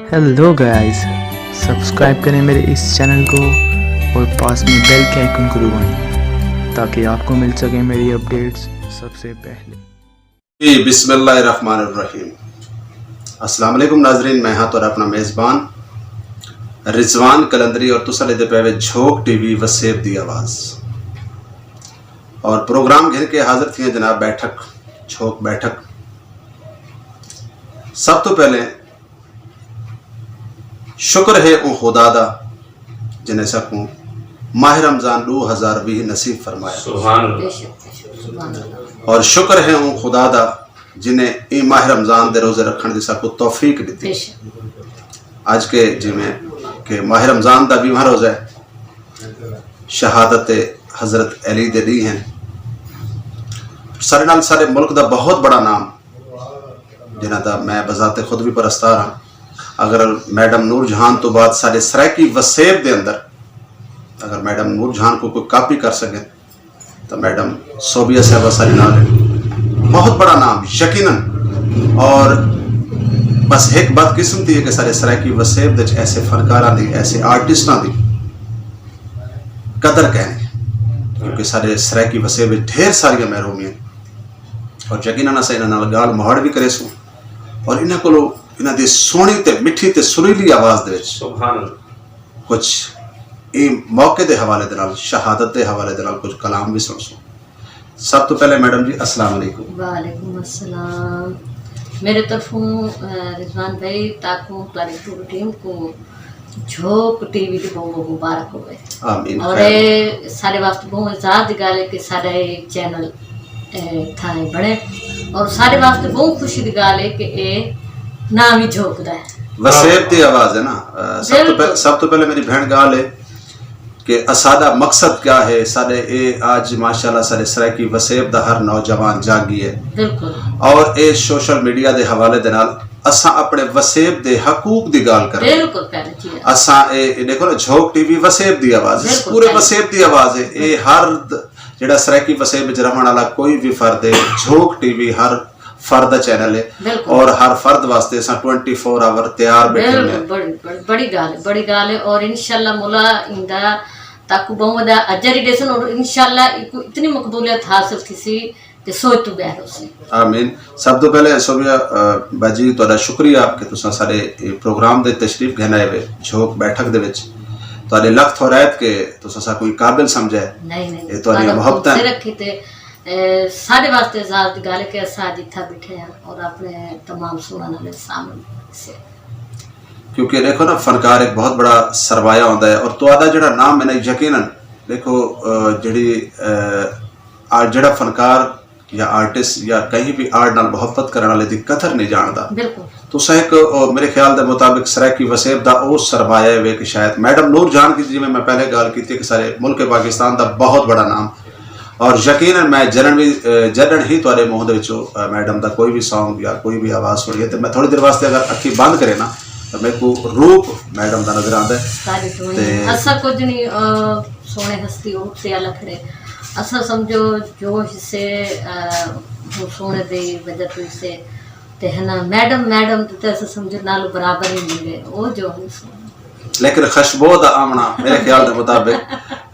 Hello guys, subscribe करें मेरे इस चैनल को और पास में बेल के आइकन को दबाएं ताकि आपको मिल सके मेरी अपडेट्स सबसे पहले। बिस्मिल्लाहिर्रहमानिर्रहीम। अस्सलाम वालेकुम नाजरीन, मैं हाँ तो अपना मेज़बान रिजवान कलंदरी और तुसा लेते पे झोंक टीवी वसेब दी आवाज़ और प्रोग्राम घेर के हाजिर थी जनाब बैठक झोंक बैठक। सब तो पहले शुक्र है उन खुदा दा जिन्हें सकूं माह रमज़ान 2020 नसीब फरमाया और शुक्र है उन खुदा दा जिन्हें ई माह रमज़ान दे रोज़े रखने की सबको तौफीक दी। आज के जिमें कि माह रमज़ान का 20वां रोज़ा है, शहादत हज़रत अली दे दी हैं। सारे नाल सारे मुल्क का बहुत बड़ा नाम जिन्हों का मैं बजाते खुद भी परस्तार हाँ। अगर मैडम नूर जहान तो बाद साढ़े सरायकी वसेब के अंदर अगर मैडम नूर जहान को कोई कापी कर सके तो मैडम सोबिया साहबा सारी नाल है। बहुत बड़ा नाम यकीनन। और बस एक बदकिस्मती है कि सारे सरायकी वसेब ऐसे फनकारा दी ऐसे आर्टिस्टा की कदर कहने, क्योंकि सारे सरायकी वसेब ढेर सारिया महरूमियां और यकीनन अस इन्होंने गाल मोहाड़ भी करे सूँ और इन्हों को इन्हों की सोहनी ते मिठी ते सुरीली आवाज़ दे कुछ ये मौके के हवाले दे नाल शहादत के हवाले दे नाल कुछ कलाम भी सुन सो। सब तो पहले मैडम जी अस्सलाम वालेकुम। वालेकुम अस्सलाम। मेरे तरफों रिजवान भाई ताकू तुम्हारी पूरी टीम को झोंक टीवी की बहुत मुबारक हो गए। आमीन। और सारे वास्ते बहुत आजाद गाल है कि सारे चैनल थाने बने और सारे वास्ते बहुत खुशी की गाल है कि ये नाम ही झोंकदा है वसेब की आवाज़ है ना। सब तो पहले मेरी बहन गाल है कि सादा मकसद क्या है। सारे ए आज माशाल्लाह सारे सरायकी वसेब दा हर नौजवान जागी है बिल्कुल और ए सोशल मीडिया के हवाले दे नाल असा अपने वसेब दे हकूक दी गाल कर बिल्कुल पहले जी असा ए देखो ना झोंक टीवी वसेब दी आवाज़ पूरे वसेब दी आवाज़ है। ए हर जेड़ा सरायकी वसेब विच रहने वाला कोई भी फर्द है झोंक टीवी हर फर्द चैनल है और हर फर्द वास्ते 24 आवर तैयार बैठे हैं। बड़ी गाल है और इंशाल्लाह मौला इंदा ताकू बहुत अजर ही देसन और इंशाल्लाह इतनी मकबूलियत हासिल किसी ते सोच तो बैठ उसे। आमीन। सब तो पहले सोबिया बाजी तुहाडा शुक्रिया कि तुसा सारे प्रोग्राम दे तशरीफ घेना है झोंक बैठक दे विच तुहाडे लख थोरायत के तुसा सा कोई काबिल समझे नहीं ये तुहाडी मोहब्बत है रखी ते सारे वास्ते ज़ात दी गाल के असा जिथा बैठे हैं और अपने तमाम सुनने वाले सामने से क्योंकि देखो ना फनकार एक बहुत बड़ा सरमाया होता है और तुहाडा जेड़ा नाम मैंने यकीनन देखो जेड़ी जेड़ा फनकार या आर्टिस्ट या कहीं भी आर्ट नाल मोहब्बत करने वाले दी कदर नहीं जानता। तो एक मेरे ख्याल के मुताबिक सरायकी वसेब दा वो सरमाया है कि शायद मैडम नूर जहान की जिवें मैं पहले गल की कि सारे मुल्क पाकिस्तान का बहुत बड़ा नाम और यकीनन मैं जरन ही तुहाडे मूँह दे विचों मैडम का कोई भी सॉन्ग या कोई भी आवाज़ सुनिए तो मैं थोड़ी देर वास्ते अगर अखी बंद करे ना तो मेरे को रूप मैडम का नजर आता है। असा कुछ नहीं सोने हस्ती उठते अलग खड़े असा समझो जोश से सोने दे वजह तो से ते है ना मैडम तो ऐसा समझो नाल बराबर ही मिले वो जो लेकिन खुशबू दा आमना मेरे ख्याल के मुताबिक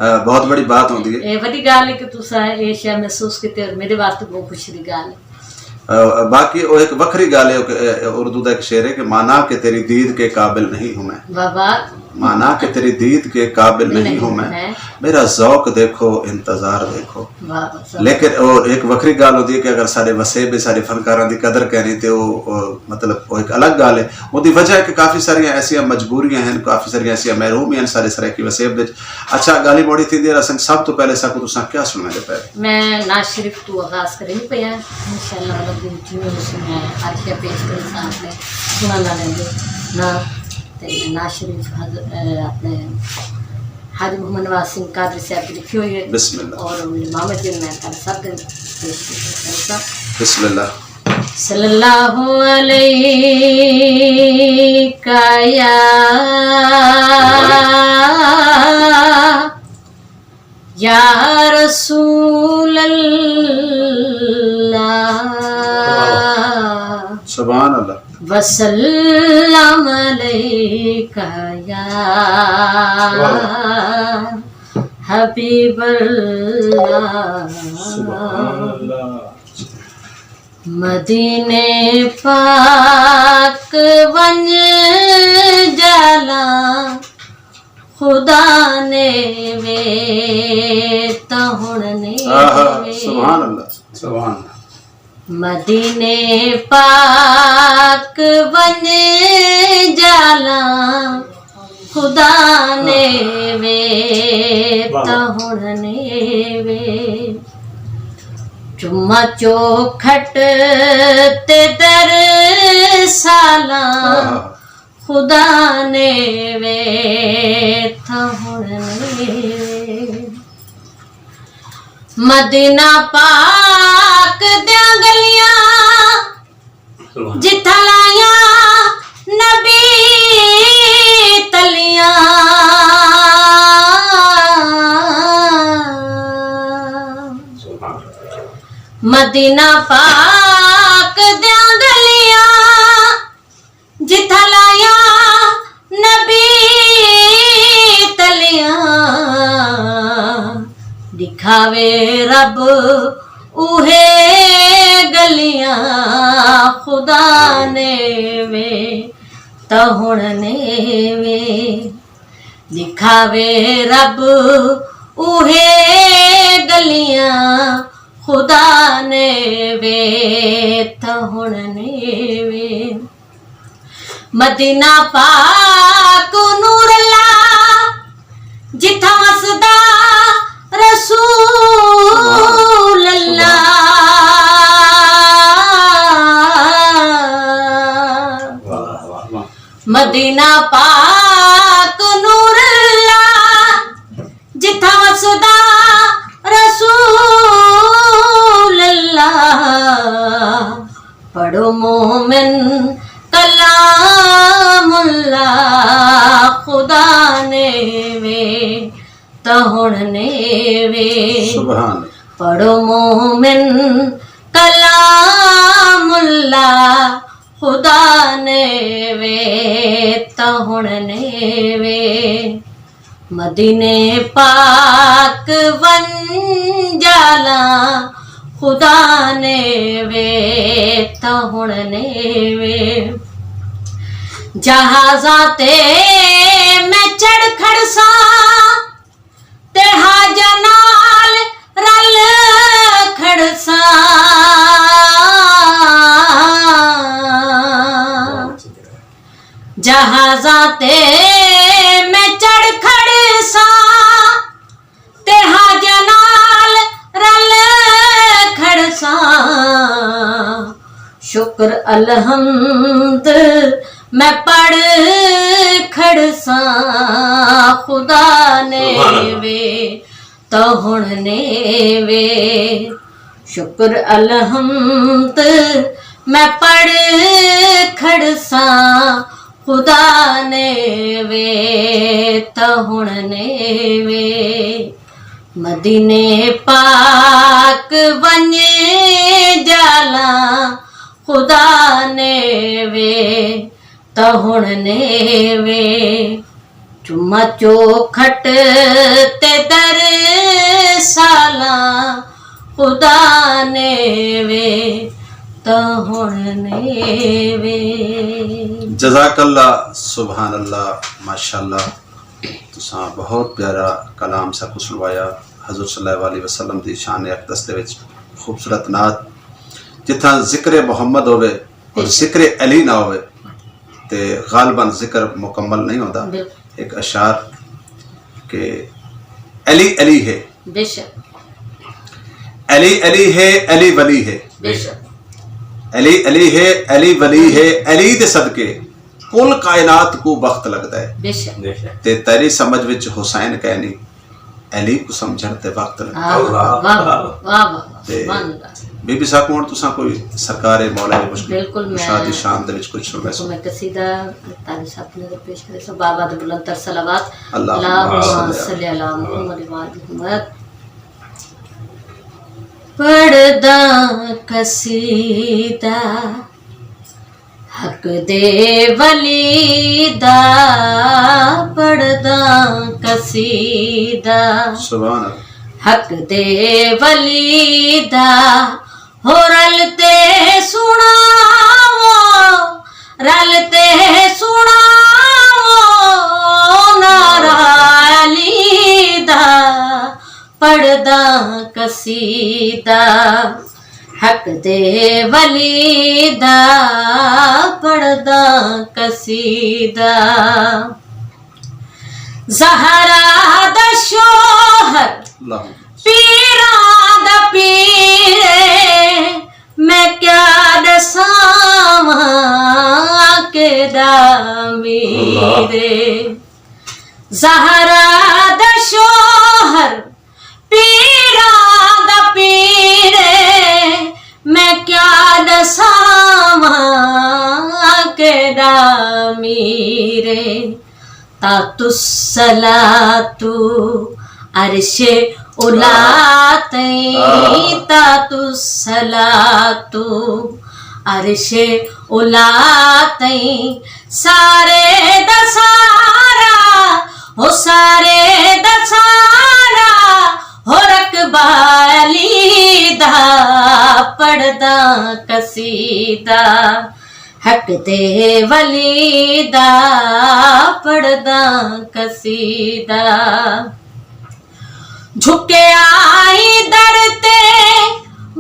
बहुत बड़ी बात होती है। ये बड़ी गाल है कि तुसा ये शय महसूस की और मेरे वास्ते बहुत खुशी की गाल है। बाकी वो एक वखरी गाल है उर्दू का एक शेर है कि माना कि तेरी दीद के काबिल नहीं हूँ मैं बाबा माना कि तेरी दीद के काबिल नहीं हूँ मैं मेरा ज़ौक देखो इंतजार देखो। लेकिन और एक वखरी गाल होती है कि अगर सारे वसेब सारे फनकारां की कदर कहनी तो मतलब वो एक अलग गाल है। उसकी वजह है कि काफ़ी सारिया ऐसिया मजबूरियां हैं काफ़ी सारिया ऐसिया महरूमियां हैं सारे सरायकी वसेब विच। अच्छा गाली मोड़ी थी देर असन सब तो पहले सब तुसा क्या सुनना दे पे मैं नाज शरीफ तो आगाज करें पे इंशाल्लाह रब्बुल जिन्हों मैं आज क्या पेश कर सामने सुना ला लेंगे ना नाज शरीफ अपने हाजी मोहम्मद नवाज सिंह कादरी साहब की लिखी हुई है बिस्मिल्लाह और मोहम्मद जिन मैं कर सब पेश बिस्मिल्लाह सल्लल्लाहु अलैहि या रसूल अल्लाह सुभान अल्लाह वसल्लम अलैका या हबीबल्लाह। मदीने पाक वंज जाला खुदा ने वे तहुणने सुभान अल्लाह सुभान अल्लाह। मदीने पाक वंज जाला खुदा ने वे तहुणने वे। चुम्मा चौखट ते दर साला खुदा ने वे तहुणने वे। मदीना पाक दियां गलियां जित्था लाया नबी तलियां। मदीना पाक दियां गलियां जित्था लाया नबी तलियां। दिखावे रब उहे गलियां खुदा ने वे तहुणने वे। दिखावे रब उहे गलियां खुदा ने वे तहुणने वे। मदीना पाक नूर अल्लाह जिथा वसदा रसूल अल्लाह। मदीना पाक नूर अल्लाह जिथा वसदा रसूल अल्लाह। पढ़ो मोमिन कलामुल्लाह खुदा ने वे तहुणने वे। सुभान। पढ़ो मोमिन कलामुल्लाह खुदा ने वे तहुणने वे। मदीने पाक वन जाला खुदा ने वे तहुणने वे। जहाज़ां ते मैं चढ़ खड़सा ते हाजा नाल रल खड़सा। जहाज़ां ते मैं चढ़ खड़सा ते हाजा नाल रल खड़सा। शुक्र अलहम्द मैं पढ़ खड़सा खुदा ने वे तहुणने वे। शुक्र अलहम्द मैं पढ़ खड़सा खुदा ने वे तहुणने वे। मदीने पाक वञे जाला खुदा ने वे तहुणने वे। चुम्मा चौखट ते दर साला खुदा ने वे तहुणने वे। जज़ाकल्लाह सुभान अल्लाह माशाअल्लाह। तुसां बहुत प्यारा कलाम सा कुछ सुनवाया हज़रत सल्लल्लाहु अलैहि वसल्लम दी शान अक़दस दे विच खूबसूरत नात जिथा जिक्र मोहम्मद होवे और जिक्र अली ना होवे ते गालबन जिक्र मुकम्मल नहीं होता। एक अशार के अली अली है बेशक, अली अली है अली वली है, बेशक अली अली है अली वली है। अली दे सदके कुल कायनात को वक्त लगता है। बेशक ते तेरी समझ विच हुसैन कहनी अली को समझण ते वक्त लगता है। बीबी साहब हुण तुसां कोई सरकार मौला ने बिल्कुल शादी शान दे विच कुछ सुनवे सो मैं कसीदा तारी साहब ने पेश करे सो बाबा दे बुलंद तर सलावत अल्लाहुम्मा सल्ली अला मुहम्मद व आलि मुहम्मद। पढ़दा कसीदा हक दे वली दा पढ़दा कसीदा सुभान अल्लाह। हक दे वली दा हो रलते सुनावो रलते सुनावो नारा अली दा पढ़दा कसीदा हक दे वली दा पढ़दा कसीदा ज़हरा दा शोहर अल्लाह पीरां दा पीरे मैं क्या दसावां केड़ा मेरे ज़हरा दा शोहर पीरां दा पीरे मैं क्या दसावां केड़ा मेरे तातुस सलातु अर्शे उलाते तातुस सलातु अर्शे उलाते सारे दसारा हो सारे दसारा हो रकबाली दा पढ़दा कसीदा हक दे वली दा पढ़दा कसीदा झुके आई दर ते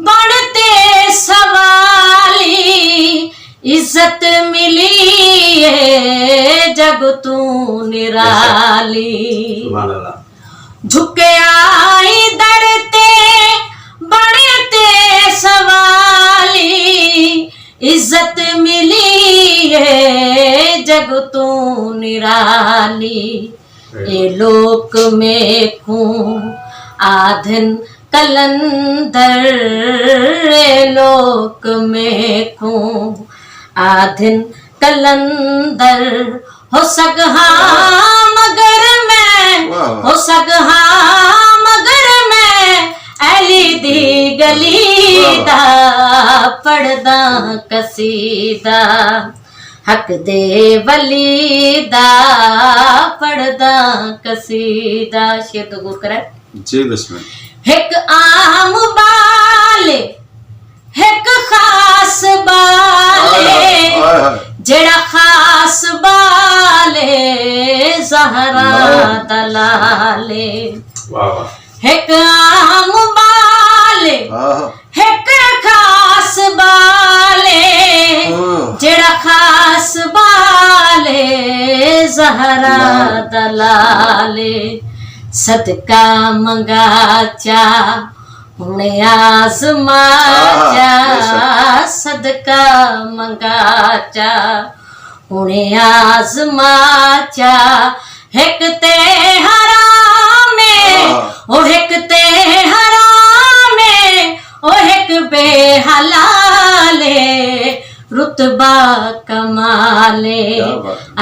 बढ़ते सवाली इज्जत मिली है जग तू निराली सुभान अल्लाह। झुके आई दर ते बढ़ते सवाली इज्जत मिली है जग तू निराली ए लोक में खूं आधन कलंदर ए लोक में खूं आधन कलंदर हो सकहा मगर मैं हो सकहा मगर मैं अली दी गली दा पढ़दा कसीदा हक दे वली दा पढ़दा कसीदा शेर तो गुर करे जी बिस्मिल्लाह। एक आम बाले एक खास बाले जेड़ा खास बाले ज़हरा दलाले एक आम बाले एक खास बाले जेड़ा खास बाले ज़हरा दलाले सदका मंगाचा हुणे आज़माचा सदका मंगाचा हुणे आज़माचा हिक ते हरामे ओ हिक ते हरामे ओ हिक बेहलाले रुतबा कमाले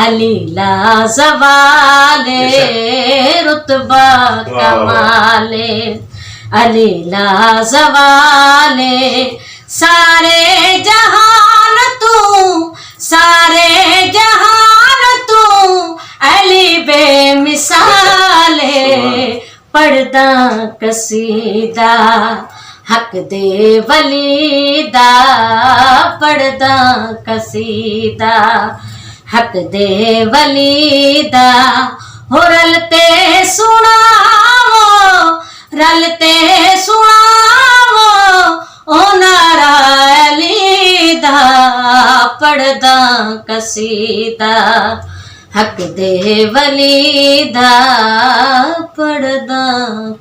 अली ला ज़वाले रुतबा कमाले अली ला ज़वाले सारे जहान तू सारे जहान तू अली बेमिसाले पढ़दा कसीदा हक दे वली दा पढ़दा कसीदा हक दे वली दा हो रलते सुनावो रलते सुनावो ओ नारा अली दा पढ़दा कसीदा हक दे वली दा पढ़दा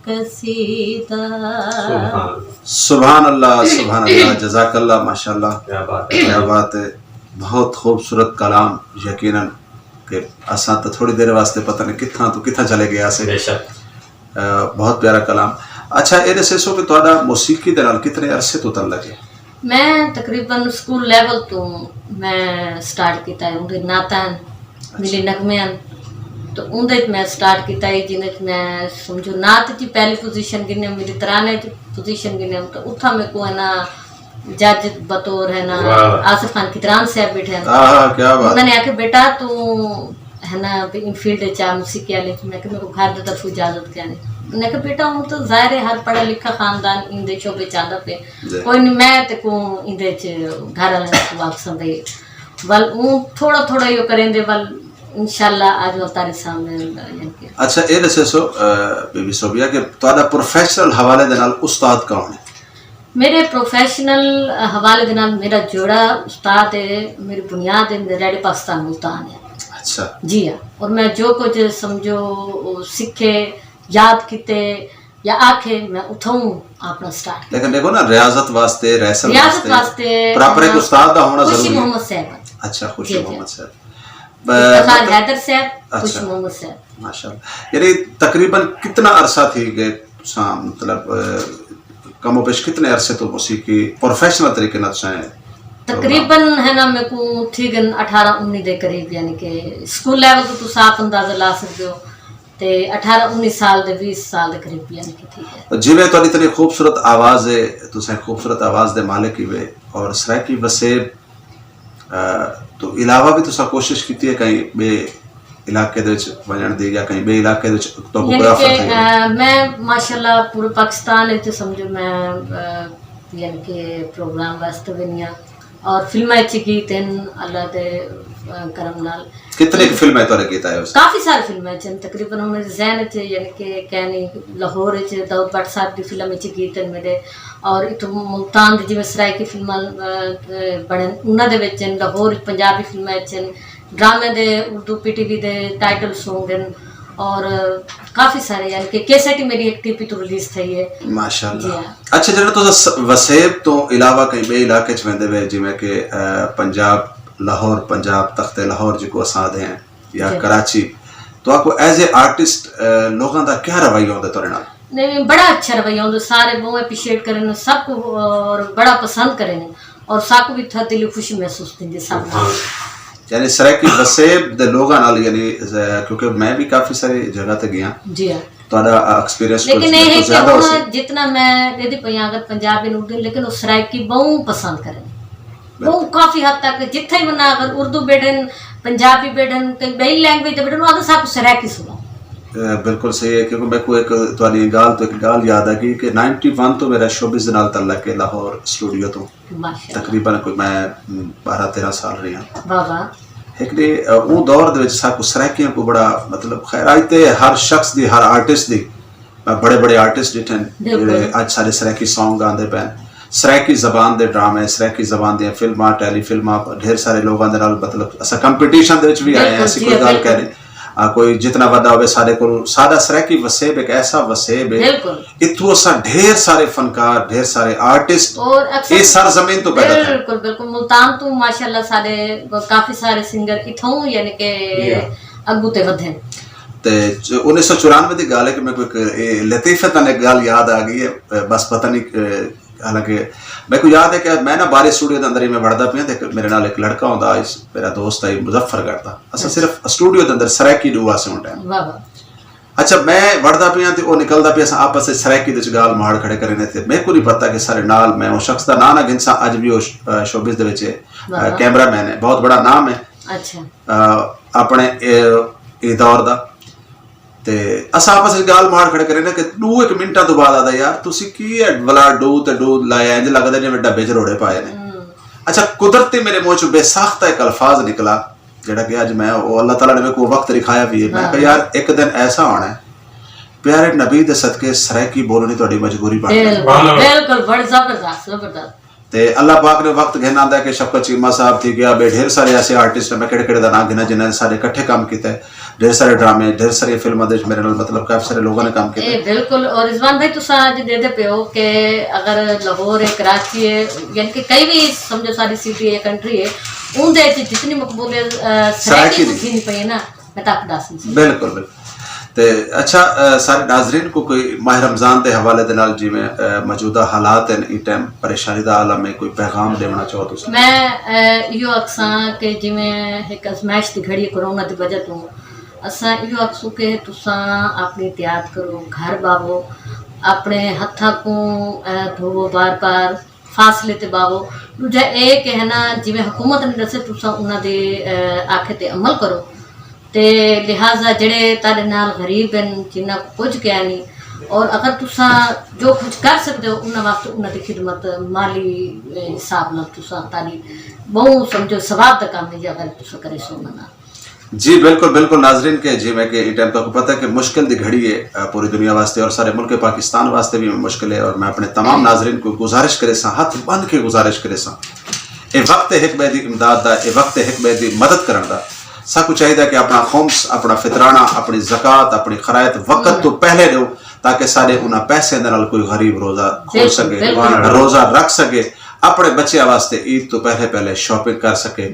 कसीदा। सुभान अल्लाह जज़ाकल्लाह माशाल्लाह। क्या बात है, बहुत खूबसूरत कलाम। यकीनन कि असा तो थोड़ी देर वास्ते पता नहीं कितना तो कितना चले गया से। बहुत प्यारा कलाम। अच्छा ये दसो कि तुहाडा मौसीकी दे नाल कितने अरसे तो तल्लक है? मैं तकरीबन स्कूल लेवल तो मैं स्टार्ट किया है उनके नातान मिली नगमियां तो उनदे मैं स्टार्ट किया है जिन्हें मैं समझो नात की पहली पोजीशन गिने मेरी तराने की पोजीशन गिने तो उठा मेरे को है ना जज बतौर है ना आसिफ खान कितरान साहब बैठे हैं। हाँ क्या बात। उन्होंने आके बेटा तू है ना इन फील्ड चा मूसिकी वाले मैं मेरे को घर की तरफ इजाजत क्या नहीं। मैं कहा बेटा हूँ तो जाहिर है हर पढ़ा लिखा खानदान इंदे शोबे चाहता पे कोई नहीं मैं ते को इंदे घर वाले को वापस भाई वल थोड़ा थोड़ा यो करेंगे वल इंशाल्लाह आज वो तारे सामने। अच्छा ये दसे सो बीबी सोबिया कि ਤੁਹਾਡਾ प्रोफेशनल हवाले दे नाल उस्ताद कौन है? मेरे प्रोफेशनल हवाले दे नाल मेरा जोड़ा उस्ताद है मेरी बुनियाद है रेडी पाकिस्तान मुल्तान है। अच्छा जी हाँ और मैं जो कुछ समझो सीखे याद किते या आखे मैं उठाऊं अपना स्टार्ट। लेकिन देखो ना रियाजत वास्ते रहसन वास्ते प्रॉपर एक उस्ताद दा होना जरूरी है। खुशी मोहम्मद साहब। अच्छा खुशी मोहम्मद साहब इफ्तिखार हैदर साहब खुशी मोहम्मद साहब माशाल्लाह। यानी तकरीबन कितना अरसा थी गए मतलब कमो पेश कितने अरसे तो मौसीकी प्रोफेशनल तरीके ना चाहे? तकरीबन है ना मेरे को ठीक 18-19 के करीब यानी कि स्कूल लेवल तो तुम साफ अंदाजा ला सकते हो ते 18-19 साल दे 20 साल दे करीब यानी कि ठीक है। जिवें तुहाडी इतनी खूबसूरत आवाज़ है तुसें खूबसूरत आवाज़ दे मालिक ही वे और सराइकी वसेब तो इलावा भी तुसा कोशिश की है कहीं बे इलाके दे विच वजण दी या कहीं बे इलाके दे विच तो कोई ऑफर थी? मैं माशाल्लाह पूरे पाकिस्तान विच समझो मैं यानी कि प्रोग्राम वास्ते भी और फिल्मां च गीत अल्लाह दे करम नाल। कितने की फिल्में तोरे गीत आए उस? काफी सारी फिल्में च तकरीबन मेरे जहन च यानी कि कहनी लाहौर च दाऊद भट्ट साहब की फिल्म च गीत मेरे और इतो मुल्तान दी जिवें सराइकी फिल्मां बने उन्हां दे विच लाहौर पंजाबी फिल्मां च ड्रामे दे उर्दू पीटीवी दे टाइटल सॉन्ग और काफी सारे यानी कि कैसेट ही मेरी एक टीपी तो रिलीज थी है माशाल्लाह। अच्छा जरा तो वसेब तो इलावा कहीं बे इलाके च वेंदे वे जिवें कि पंजाब लाहौर पंजाब तख्ते लाहौर जिको असाद हैं या कराची तो आपको एज ए आर्टिस्ट लोगों का क्या रवैया होता तोरे नाल? नहीं बड़ा अच्छा रवैया होता सारे बहुत अप्रिशिएट करें सबको और बड़ा पसंद करें और सबको भी था दिल खुशी महसूस थी सब यानी सराइकी वसेब दे लोगों नाल यानी क्योंकि मैं भी काफी सारी जगह ते गया जी हां तोड़ा एक्सपीरियंस लेकिन ये है कि जितना मैं कहती पई अगर पंजाबी उर्दू लेकिन वो सराइकी बहुत पसंद करें वो काफी हद तक जिथे ही बना अगर उर्दू बैठन पंजाबी बैठन कई बई लैंग्वेज बैठन वो सब सराइकी सुनो। बिल्कुल सही है क्योंकि मैं को एक तुम्हारी गाल तो एक गाल याद आ गई कि 91 तो मेरा शोबिज़ दे नाल तल्लक है लाहौर स्टूडियो तो तकरीबन कोई मैं 12-13 साल रही हूं बाबा एक ने वो दौर दे विच साकू सराइकियां को बड़ा मतलब खैर आइते हर शख्स दी हर आर्टिस्ट दी बड़े बड़े आर्टिस्ट जिठन जेडे आज सारे सराइकी सॉन्ग गांदे पैन सराइकी ज़बान दे ड्रामे सराइकी ज़बान दी फिल्मां टेली फिल्मां ढेर सारे लोगों दे नाल मतलब असा कंपटीशन दे विच भी आए हैं ऐसी कोई गल कह नहीं कोई जितना बड़ा होवे सारे को सादा सराइकी वसेब एक ऐसा वसेब है इतु सा ढेर सारे फनकार ढेर सारे आर्टिस्ट और ये सरजमीन तो पैदा है बिल्कुल बिल्कुल मुल्तान तो माशाल्लाह सारे काफी सारे सिंगर इथों यानी के अगू ते वधे ते 1994 दी गल है कि मैं कोई लतीफे तने गल याद आ गई है बस पता नहीं हालांकि मेरे को याद है कि मैं ना बारिश स्टूडियो के अंदर ही मैं बढ़ता पिया तो मेरे नाल एक लड़का होंदा मेरा दोस्त है मुजफ्फरगढ़ का असा सिर्फ स्टूडियो के अंदर सराइकी डुआ से उन टाइम अच्छा मैं बढ़ता पिया तो वो निकलता पिया आपस में सराइकी दे गाल माड़ खड़े करे थे मेरे को नहीं पता कि सारे नाल मैं उस शख्स का ना ना गिनसा अज भी वो शोबिज़ दे विच कैमरा मैन है बहुत बड़ा नाम है अच्छा अपने ए दौर दा ते असा आपस में गाल मार खड़े करे ना कि 2-1 मिनटा तो बाद आता यार तुसी की है वाला डू लाया इंज लगदा जिवें डब्बे च रोड़े पाए ने। अच्छा कुदरती मेरे मुंह चों बेसाख्ता एक अल्फाज निकला जेड़ा कि अज मैं वो अल्लाह ताला ने मेरे को वक्त दिखाया भी है मैं कहा यार एक दिन ऐसा होना है प्यारे नबी दे सदके सराइकी बोलनी तुहाडी मजबूरी बन बिल्कुल बड़ा जबरदस्त ते अल्लाह पाक ने वक्त घेना आंदा कि शफकत चीमा साहब थी गया बे ढेर सारे ऐसे आर्टिस्ट मैं केड़े केड़े दा नाम गिना जिन्होंने सारे इकट्ठे काम किया ढेर सारे ड्रामे ढेर सारी फिल्मां दे मेरे नाल मतलब काफी सारे लोगों ने काम किया बिल्कुल और रिजवान भाई तुसा आज दे दे पे हो कि अगर लाहौर है कराची है यानी कि कई भी समझो सारी सिटी है कंट्री है उनदे जितनी मकबूलियत सराइकी दी नहीं पई ना मैं तक दस बिल्कुल बिल्कुल ते अच्छा सारे नाजरीन को कोई माह रमज़ान के हवाले दे नाल जिवें मौजूदा हालात हैं इस टाइम परेशानी दा आलम में कोई पैगाम देना चाहो तुसीं? मैं इहो आखसां कि जिवें एक अजमाइश दी घड़ी कोरोना दी वजह तो असां इहो आखसूं कि तुसां अपनी एहतियात करो घर बावो अपने हत्थां को धोवो बार बार ਫਾਸਲੇ ਤੇ ਬਾਵੋ। ਦੂਜਾ ਇਹ ਕਿ ਹੈ ਨਾ ਜਿਵੇਂ ਹਕੂਮਤ ਨੇ ਦੱਸੇ ਤੁਸੀਂ ਉਹਨਾਂ ਦੇ ਆਖੇ ਤੇ ਅਮਲ ਕਰੋ ਤੇ ਲਿਹਾਜ਼ਾ ਜਿਹੜੇ ਤੁਹਾਡੇ ਨਾਲ ਗਰੀਬ ਹਨ ਜਿਨ੍ਹਾਂ ਕੁਝ ਕਿਹਾ ਨਹੀਂ और अगर तुसा जो कुछ कर सकते हो उन्होंने वास्ते उन्होंने खिदमत माली हिसाब नाल तुसा तारी बहुत समझो सवाब दा काम है अगर तुसा करे सो मना। जी बिल्कुल बिल्कुल नाजरीन के जी मैं कि टाइम तो पता है कि मुश्किल दी घड़ी है पूरी दुनिया वास्ते और सारे मुल्क पाकिस्तान वास्ते भी मुश्किल है और मैं अपने तमाम नाजरीन को गुजारिश करे सा हाथ बंद के गुजारिश करे सा ये वक्त हिक बे दी इमदाद दा ये वक्त हिक बे दी मदद करन दा सब कुछ चाहिए कि अपना खुम्स अपना फितराना अपनी ज़कात अपनी खरायत वक्त तो पहले दो ताकि सारे उन्हें पैसे कोई गरीब रोजा खोल सके रोजा रख सके अपने बच्चे वास्ते ईद तो पहले शॉपिंग कर सके।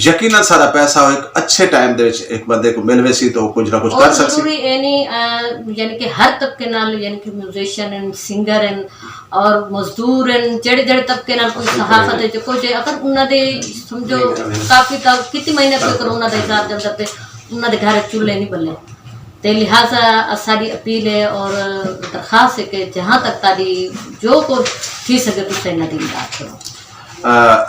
यकीनन सारा पैसा एक अच्छे टाइम दे एक बंदे को मिलवे सी तो कुछ ना कुछ कर सकती यानी कि हर तबके नाल यानी कि म्यूजिशियन एंड सिंगर एंड और मजदूर एंड जेड़े जेड़े तबके नाल कोई सहाफत है जो कोई अगर उन्हां दे समझो काफी तक कितनी महीने तक कोरोना दा हिसाब चलदा पे उन्हां दे घर चूल्हे नहीं बल्ले तो लिहाजा साड़ी अपील है और दरखास्त है कि जहाँ तक तारी जो कुछ थी सके तो सही नदी इमदाद करो।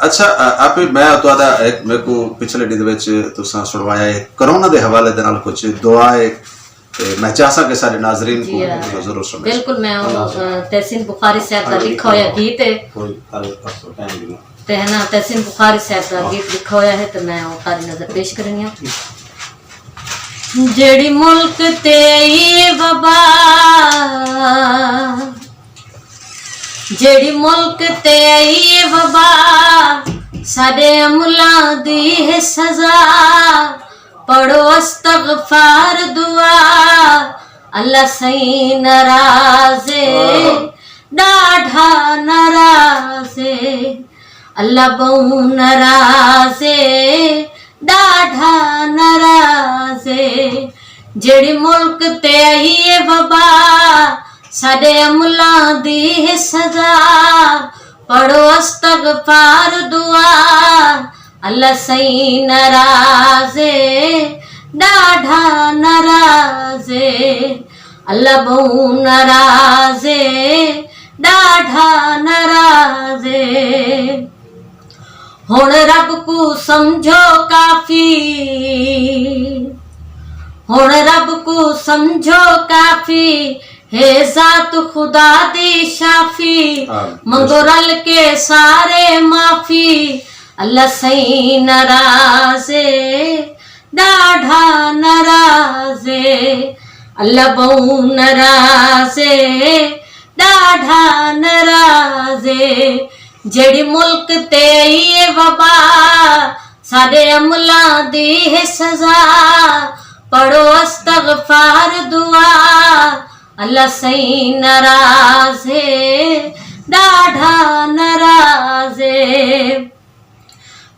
अच्छा आप मैं तो आदा एक मेरे को पिछले दिन विच तुसा सुनवाया है कोरोना दे हवाले दे नाल कुछ दुआ है मैं चाहसा कि सारे नाजरीन को जरूर सुने। बिल्कुल मैं तहसीन बुखारी साहब का लिखा होया गीत है ते है ना तहसीन बुखारी साहब का गीत लिखा होया है तो मैं तारी नजर पेश करनी है। जेड़ी मुल्क ते वबा जेड़ी मुल्क ते वबा साडे अमलां दी है सजा पढ़ो अस्तगफार दुआ अल्लाह सही नाराज़े डाढ़ा नाराज़े अल्लाह बहु नाराज़े डाढ़ा नाराज़े जेड़ी मुल्क ते आई है वबा साडे अमलां दी है सजा पढ़ो अस्तगफार दुआ अल्लाह सही नाराज़े डाढ़ा नाराज़े अल्लाह बहु नाराज़े डाढ़ा नाराज़े हुण रब को समझो काफी हुण रब को समझो काफी है जात खुदा दी शाफी मंगो रल के सारे माफी अल्लाह सही नाराज़े डाढ़ा नाराज़े अल्लाह बहु नाराज़े डाढ़ा नाराज़े जेड़ी मुल्क ते ये वबा साडे अमलां दी है सजा पढ़ो अस्तगफार दुआ अल्लाह सही नाराज़े डाढ़ा नाराज़े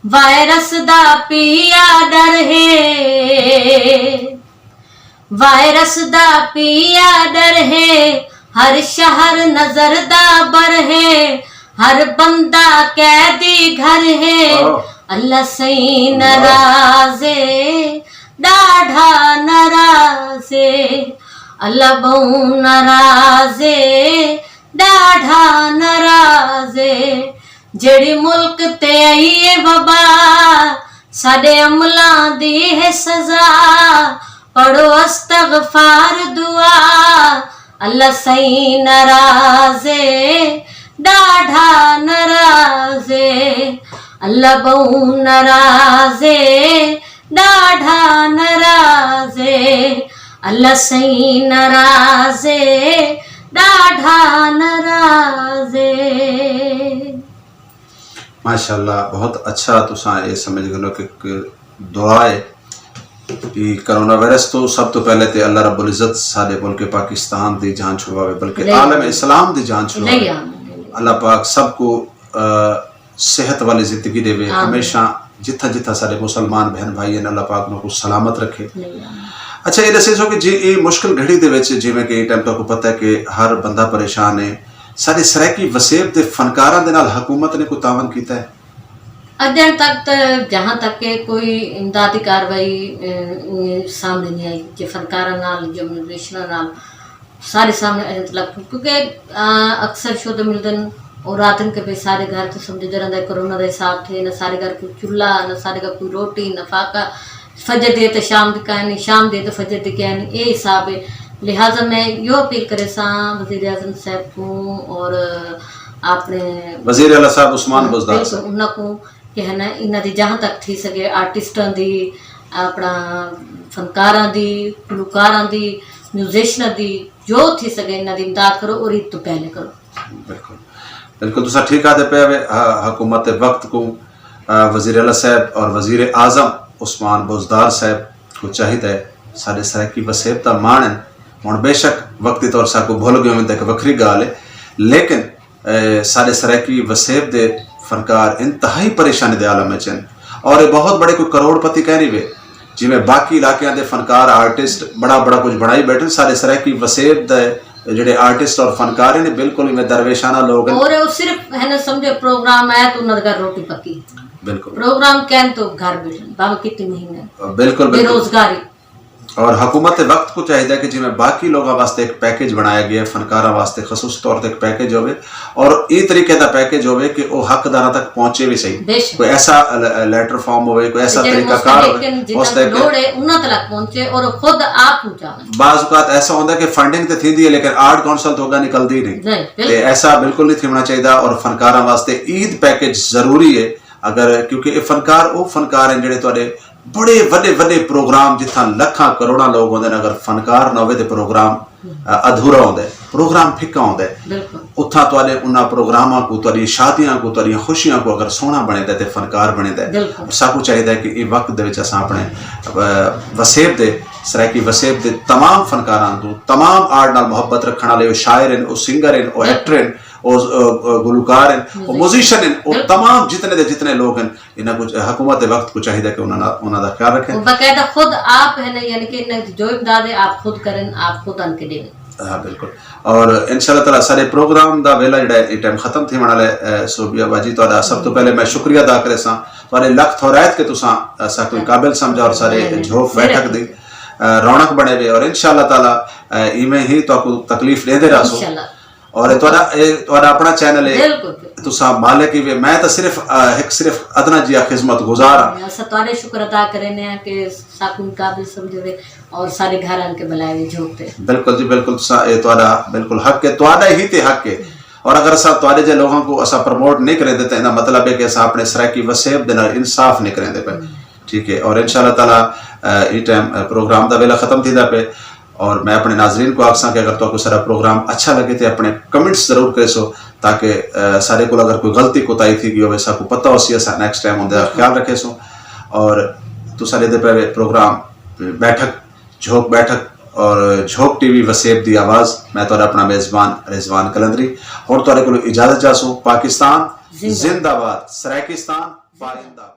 वायरस दा पिया डर है वायरस दा पिया डर है हर शहर नजर दा बर है हर बंदा कैदी घर है अल्लाह सही नाराज़े डाढ़ा नाराज़े अल्लाह बहु नाराज़े डाढ़ा नाराज़े जेड़ी मुल्क ते आई है वबा साडे अमलां दी है सजा पढ़ो अस्तगफार दुआ अल्लाह सही नाराज़े डाढ़ा नाराज़े अल्लाह बहु नाराज़े डाढ़ा नाराज़े अल्लाह सही नाराज़े डाढ़ा नाराज़े। माशाअल्लाह बहुत अच्छा तुसा ये समझ गए कि दुआ है कि कोरोना वायरस तो सब तो पहले ते अल्लाह रब्बुल इज्जत साडे मुल्क पाकिस्तान दी जान छुड़वावे बल्कि आलम इस्लाम दी जान छुड़वावे अल्लाह पाक सबको सेहत वाली जिंदगी देवे हमेशा जिथा जिथा सारे मुसलमान बहन भाई हैं अल्लाह पाक उनको सलामत रखे। अच्छा ये दसो कि जी ये मुश्किल घड़ी दे विच जिवें कि टाइम तो पता है कि हर बंदा परेशान है सारे सराकी वसेब दे फनकारां दे नाल हुकूमत ने कोई तावन कीता है अध्ययन तक जहाँ तक के कोई इमदादी कार्रवाई सामने नहीं आई जो फनकारां नाल जो म्यूजिशियनां नाल सारे सामने अजें तक क्योंकि अक्सर शुद्ध मिलदन और रात के पे सारे घर तो समझो जरा कोरोना का हिसाब थे न सारे घर कोई चूल्हा न सारे घर कोई रोटी न फाका फजर दे तो शाम की कहानी शाम दे तो फजर की कहानी ये हिसाब है। लिहाजा मैं यो अपील करे सा वज़ीर आज़म साहब को और अपने वज़ीर आला साहब उस्मान बुज़दार बिल्कुल उन्होंने को कि है ना इन्हों की जहाँ तक थी सके आर्टिस्टां की अपना फनकारां की गुलकारां की म्यूजिशियनां की जो थी सके इन्हों की इमदाद करो और ईद तो पहले करो। बिल्कुल बिल्कुल तुसा ठीक आते पे हुकूमत वक्त को वज़ीर आला साहब और वज़ीर आज़म उस्मान बुज़दार साहब को चाहिए साढ़े सराकी वसेबता माणन हुण बेशक वक्ती तौर साकू भुल गए हों तो एक वखरी गाल है, लेकिन साढ़े सराकी वसेब दे फनकार इंतहाई परेशानी दे आलम में चन और ये बहुत बड़े कोई करोड़पति कह नहीं वे जिमें बाकी इलाकों के फनकार आर्टिस्ट बड़ा बड़ा कुछ बनाई बैठे साढ़े सराकी वसेब दे जेडे आर्टिस्ट और फनकार ने बिल्कुल इवें दरवेशाना लोग हैं और वो सिर्फ है ना समझो प्रोग्राम आया तो उन्होंने घर रोटी पकी बिल्कुल प्रोग्राम कैन तो घर बैठे बाबा कितने महीने बिल्कुल बेरोजगारी और हुकूमत वक्त को चाहिए कि जिमें बाकी लोगों वास्ते एक पैकेज बनाया गया फनकारा वास्ते खसूस तौर पर एक पैकेज होवे और इस तरीके का पैकेज होवे कि वो हकदारा तक पहुंचे भी सही कोई ऐसा लेटर फॉर्म होवे कोई ऐसा तरीकाकार होवे उस तक पहुंचे और खुद आप पहुंचावे। बाज़ औक़ात ऐसा होता है कि फंडिंग तो थी लेकिन आर्ट काउंसिल तो होगा निकलती नहीं ऐसा बिल्कुल नहीं होना चाहिए और फनकारा वास्ते ईद पैकेज जरूरी है अगर क्योंकि फनकार वो फनकार हैं जेडे तुहाडे बड़े वड्डे वड्डे प्रोग्राम जिथा लखां करोड़ां लोग होंदे अगर फनकार ना होवे ते प्रोग्राम अधूरा होंदा है प्रोग्राम फिक्का होंदा है उत्था तुहाडे उन्हां प्रोग्रामां को तुहाडी शादियां को तुहाडी खुशियां को अगर सोहना बनेदा ते फनकार बनेदा साकू चाहिए कि ये वक्त दे विच असां अपने वसेब दे सराकी वसेब दे तमाम फनकारां को तमाम आर्ट नाल मोहब्बत रखण वाले शायर हैं सिंगर हैं एक्टर हैं गुलकार हैं म्यूजिशियन हैं और तमाम जितने लोग हैं इन्हें कुछ हुकूमत वक्त को चाहिए कि उन्होंने ख्याल रखें बाकायदा खुद आप है ना यानी कि जो इमदाद है आप खुद करें आप खुद आन के दें। हाँ बिल्कुल और इंशाअल्लाह ताला सारे प्रोग्राम दा वेला जिहड़ा ये टाइम खत्म थी वाला है सोबिया बाजी तुहाडा सब तो पहले मैं शुक्रिया अदा करे सा तुहाडे लख थोरायत के तुसा सा कोई काबिल समझा और सारे झोक बैठक दी रौनक बने हुए और इंशाअल्लाह ताला इवें ही तो तकलीफ देते रहो और तुहाडा अपना चैनल है तुसा मालिक ही मैं तो सिर्फ अदना जी खिदमत गुजार हां सतारे शुक्र अदा करने हैं कि साकुन काबिल समझे और सारे घर आन के बुलाए झोकते बिल्कुल जी बिल्कुल तुसा ये तुहाडा बिल्कुल हक है तुहाडा ही ते हक है और अगर असा तुहाडे जे लोगों को असा प्रमोट नहीं करें देते इसका मतलब है कि असा अपने सराकी वसेब दे नाल इंसाफ नहीं करें दे पे ठीक है और इंशाअल्लाह ताला ये टाइम प्रोग्राम दा वेला खत्म थीदा पे और मैं अपने नाजरीन को आखसा कि अगर तो सारा प्रोग्राम अच्छा लगे तो अपने कमेंट्स जरूर करो ताकि सारे को अगर कोई गलती कोताही थी गई हो पता हो सी असा नेक्स्ट टाइम उनका ख्याल रखे सो और तुसा दे पे प्रोग्राम बैठक और झोक टीवी वसेब दी आवाज़ मैं तो अपना मेज़बान रिजवान कलंदरी और तुहाडे कोल इजाजत चाहूँ पाकिस्तान जिंदाबाद सराकिस्तान पाइंदा।